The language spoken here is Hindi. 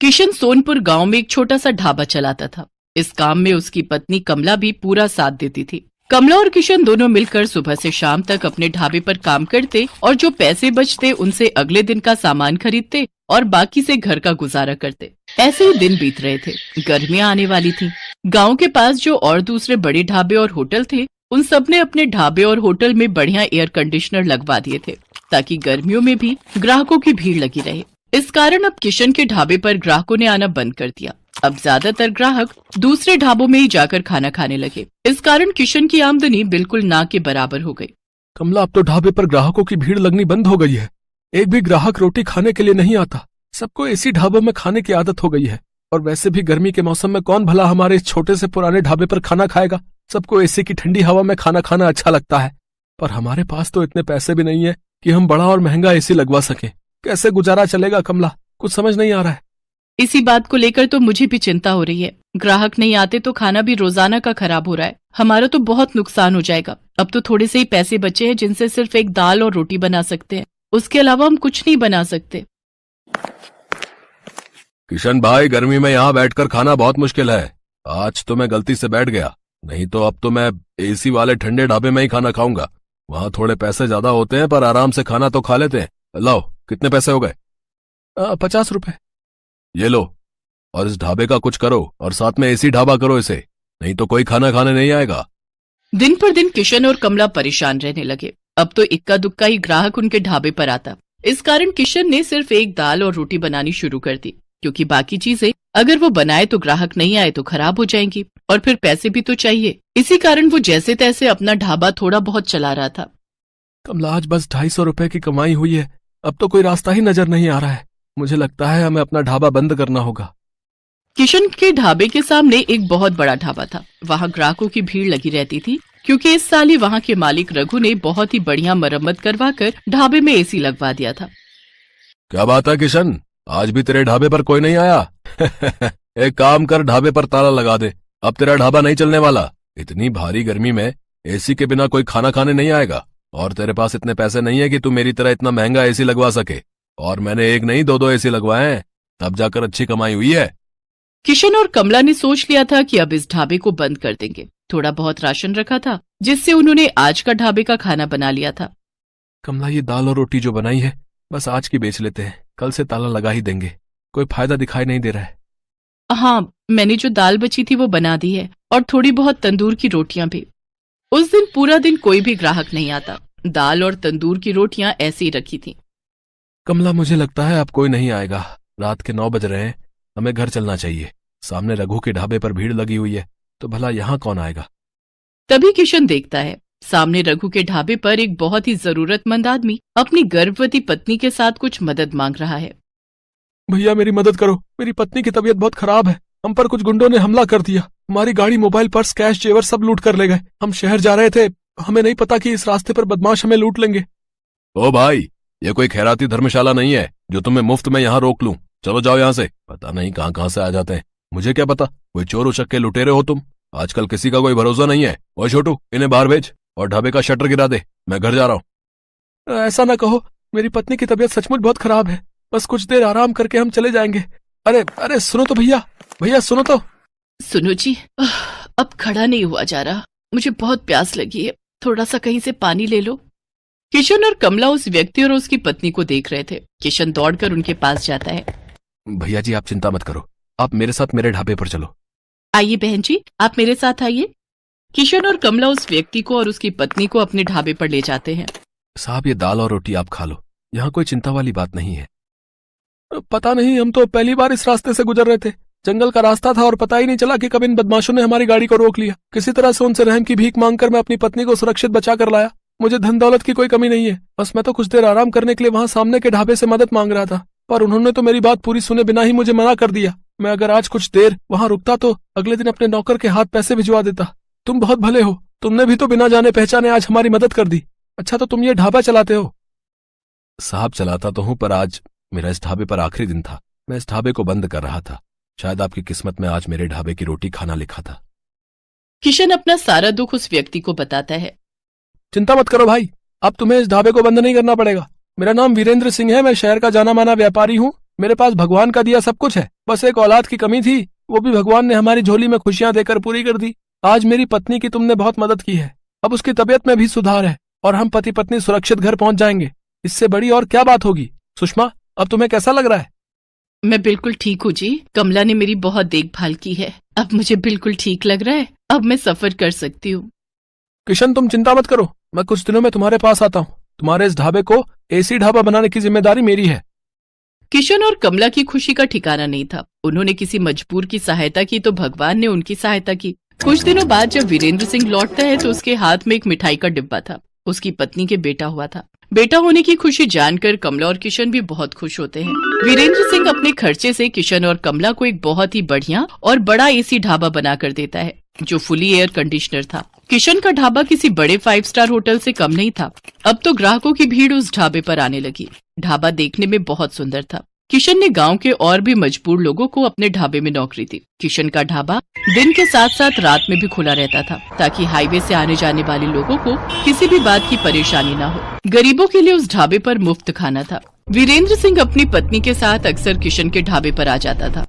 किशन सोनपुर गांव में एक छोटा सा ढाबा चलाता था। इस काम में उसकी पत्नी कमला भी पूरा साथ देती थी। कमला और किशन दोनों मिलकर सुबह से शाम तक अपने ढाबे पर काम करते और जो पैसे बचते उनसे अगले दिन का सामान खरीदते और बाकी से घर का गुजारा करते। ऐसे ही दिन बीत रहे थे। गर्मियां आने वाली थी। गांव के पास जो और दूसरे बड़े ढाबे और होटल थे, उन सब ने अपने ढाबे और होटल में बढ़िया एयर कंडीशनर लगवा दिए थे ताकि गर्मियों में भी ग्राहकों की भीड़ लगी रहे। इस कारण अब किशन के ढाबे पर ग्राहकों ने आना बंद कर दिया। अब ज्यादातर ग्राहक दूसरे ढाबों में ही जाकर खाना खाने लगे। इस कारण किशन की आमदनी बिल्कुल ना के बराबर हो गई। कमला, अब तो ढाबे पर ग्राहकों की भीड़ लगनी बंद हो गई है। एक भी ग्राहक रोटी खाने के लिए नहीं आता। सबको इसी ढाबों में खाने की आदत हो गई है। और वैसे भी गर्मी के मौसम में कौन भला हमारे इस छोटे से पुराने ढाबे पर खाना खाएगा। सबको एसी की ठंडी हवा में खाना खाना अच्छा लगता है, पर हमारे पास तो इतने पैसे भी नहीं है कि हम बड़ा और महंगा एसी लगवा सकें। कैसे गुजारा चलेगा कमला, कुछ समझ नहीं आ रहा है। इसी बात को लेकर तो मुझे भी चिंता हो रही है। ग्राहक नहीं आते तो खाना भी रोजाना का खराब हो रहा है। हमारा तो बहुत नुकसान हो जाएगा। अब तो थोड़े से ही पैसे बचे हैं जिनसे सिर्फ एक दाल और रोटी बना सकते हैं। उसके अलावा हम कुछ नहीं बना सकते। किशन भाई, गर्मी में यहाँ बैठकर खाना बहुत मुश्किल है। आज तो मैं गलती से बैठ गया, नहीं तो अब तो मैं एसी वाले ठंडे ढाबे में ही खाना खाऊंगा। वहाँ थोड़े पैसे ज्यादा होते हैं पर आराम से खाना तो खा लेते हैं। लाओ, कितने पैसे हो गए? 50 रुपए। ये लो, और इस ढाबे का कुछ करो और साथ में एसी ढाबा करो इसे, नहीं तो कोई खाना खाने नहीं आएगा। दिन पर दिन किशन और कमला परेशान रहने लगे। अब तो इक्का दुक्का ही ग्राहक उनके ढाबे पर आता। इस कारण किशन ने सिर्फ एक दाल और रोटी बनानी शुरू कर दी, क्योंकि बाकी चीजें अगर वो बनाए तो ग्राहक नहीं आए तो खराब हो जाएंगी और फिर पैसे भी तो चाहिए। इसी कारण वो जैसे तैसे अपना ढाबा थोड़ा बहुत चला रहा था। कमला, आज बस 250 रुपए की कमाई हुई है। अब तो कोई रास्ता ही नजर नहीं आ रहा है। मुझे लगता है हमें अपना ढाबा बंद करना होगा। किशन के ढाबे के सामने एक बहुत बड़ा ढाबा था। वहाँ ग्राहकों की भीड़ लगी रहती थी, क्योंकि इस साल ही वहाँ के मालिक रघु ने बहुत ही बढ़िया मरम्मत करवाकर ढाबे में एसी लगवा दिया था। क्या बात है किशन, आज भी तेरे ढाबे पर कोई नहीं आया? एक काम कर, ढाबे पर ताला लगा दे। अब तेरा ढाबा नहीं चलने वाला। इतनी भारी गर्मी में एसी के बिना कोई खाना खाने नहीं आएगा, और तेरे पास इतने पैसे नहीं है कि तू मेरी तरह इतना महंगा एसी लगवा सके। और मैंने एक नहीं दो एसी लगवाए हैं, तब जाकर अच्छी कमाई हुई है। किशन और कमला ने सोच लिया था कि अब इस ढाबे को बंद कर देंगे। थोड़ा बहुत राशन रखा था, जिससे उन्होंने आज का ढाबे का खाना बना लिया था। कमला, ये दाल और रोटी जो बनाई है बस आज की बेच लेते हैं, कल से ताला लगा ही देंगे। कोई फायदा दिखाई नहीं दे रहा है। हाँ, मैंने जो दाल बची थी वो बना दी है, और थोड़ी बहुत तंदूर की रोटियां भी। उस दिन पूरा दिन कोई भी ग्राहक नहीं आता। दाल और तंदूर की रोटियां ऐसे ही रखी थी। कमला, मुझे लगता है अब कोई नहीं आएगा। रात के 9 बज रहे हैं, हमें घर चलना चाहिए। सामने रघु के ढाबे पर भीड़ लगी हुई है, तो भला यहाँ कौन आएगा? तभी किशन देखता है सामने रघु के ढाबे पर एक बहुत ही जरूरतमंद आदमी अपनी गर्भवती पत्नी के साथ कुछ मदद मांग रहा है। भैया, मेरी मदद करो। मेरी पत्नी की तबीयत बहुत खराब है। हम पर कुछ गुंडों ने हमला कर दिया। हमारी गाड़ी, मोबाइल, पर्स, कैश, जेवर सब लूट कर ले गए। हम शहर जा रहे थे, हमें नहीं पता कि इस रास्ते पर बदमाश हमें लूट लेंगे। ओ भाई, ये कोई खैराती धर्मशाला नहीं है जो तुम्हें मुफ्त में यहाँ रोक लूं। चलो जाओ यहाँ से। पता नहीं कहाँ कहाँ से आ जाते हैं। मुझे क्या पता, कोई चोर उचक्के लुटेरे हो तुम। आजकल किसी का कोई भरोसा नहीं है। ओ छोटू, इन्हें बाहर भेज और ढाबे का शटर गिरा दे। मैं घर जा रहा हूँ। ऐसा ना कहो, मेरी पत्नी की तबीयत सचमुच बहुत खराब है। बस कुछ देर आराम करके हम चले जाएंगे। अरे अरे, सुनो तो भैया, भैया सुनो तो। सुनो जी, अब खड़ा नहीं हुआ जा रहा। मुझे बहुत प्यास लगी है, थोड़ा सा कहीं से पानी ले लो। किशन और कमला उस व्यक्ति और उसकी पत्नी को देख रहे थे। किशन दौड़कर उनके पास जाता है। भैया जी, आप चिंता मत करो, आप मेरे साथ मेरे ढाबे पर चलो। आइए बहन जी, आप मेरे साथ आइए। किशन और कमला उस व्यक्ति को और उसकी पत्नी को अपने ढाबे पर ले जाते हैं। साहब, ये दाल और रोटी आप खा लो, यहाँ कोई चिंता वाली बात नहीं है। पता नहीं, हम तो पहली बार इस रास्ते से गुजर रहे थे। जंगल का रास्ता था और पता ही नहीं चला कि कब इन बदमाशों ने हमारी गाड़ी को रोक लिया। किसी तरह से उनसे रहम की भीख मांगकर मैं अपनी पत्नी को सुरक्षित बचा कर लाया। मुझे धन दौलत की कोई कमी नहीं है। बस मैं तो कुछ देर आराम करने के लिए वहां सामने के ढाबे से मदद मांग रहा था, पर उन्होंने तो मेरी बात पूरी सुने बिना ही मुझे मना कर दिया। मैं अगर आज कुछ देर वहां रुकता तो अगले दिन अपने नौकर के हाथ पैसे भिजवा देता। तुम बहुत भले हो, तुमने भी तो बिना जाने पहचाने आज हमारी मदद कर दी। अच्छा, तो तुम ये ढाबा चलाते हो? साहब, चलाता तो हूँ, पर आज मेरा इस ढाबे पर आखिरी दिन था। मैं इस ढाबे को बंद कर रहा था। शायद आपकी किस्मत में आज मेरे ढाबे की रोटी खाना लिखा था। किशन अपना सारा दुख उस व्यक्ति को बताता है। चिंता मत करो भाई, अब तुम्हें इस ढाबे को बंद नहीं करना पड़ेगा। मेरा नाम वीरेंद्र सिंह है, मैं शहर का जाना माना व्यापारी हूँ। मेरे पास भगवान का दिया सब कुछ है, बस एक औलाद की कमी थी, वो भी भगवान ने हमारी झोली में खुशियां देकर पूरी कर दी। आज मेरी पत्नी की तुमने बहुत मदद की है। अब उसकी तबीयत में भी सुधार है और हम पति पत्नी सुरक्षित घर पहुंच जाएंगे। इससे बड़ी और क्या बात होगी। सुषमा, अब तुम्हें कैसा लग रहा है? मैं बिल्कुल ठीक हूँ जी। कमला ने मेरी बहुत देखभाल की है। अब मुझे बिल्कुल ठीक लग रहा है। अब मैं सफर कर सकती हूँ। किशन, तुम चिंता मत करो, मैं कुछ दिनों में तुम्हारे पास आता हूँ। तुम्हारे इस ढाबे को एसी ढाबा बनाने की जिम्मेदारी मेरी है। किशन और कमला की खुशी का ठिकाना नहीं था। उन्होंने किसी मजबूर की सहायता की तो भगवान ने उनकी सहायता की। कुछ दिनों बाद जब वीरेंद्र सिंह लौटता है तो उसके हाथ में एक मिठाई का डिब्बा था। उसकी पत्नी के बेटा हुआ था। बेटा होने की खुशी जानकर कमला और किशन भी बहुत खुश होते हैं। वीरेंद्र सिंह अपने खर्चे से किशन और कमला को एक बहुत ही बढ़िया और बड़ा एसी ढाबा बनाकर देता है, जो फुली एयर कंडीशनर था। किशन का ढाबा किसी बड़े 5 स्टार होटल से कम नहीं था। अब तो ग्राहकों की भीड़ उस ढाबे पर आने लगी। ढाबा देखने में बहुत सुंदर था। किशन ने गांव के और भी मजबूर लोगों को अपने ढाबे में नौकरी दी। किशन का ढाबा दिन के साथ साथ रात में भी खुला रहता था, ताकि हाईवे से आने जाने वाले लोगों को किसी भी बात की परेशानी न हो। गरीबों के लिए उस ढाबे पर मुफ्त खाना था। वीरेंद्र सिंह अपनी पत्नी के साथ अक्सर किशन के ढाबे पर आ जाता था।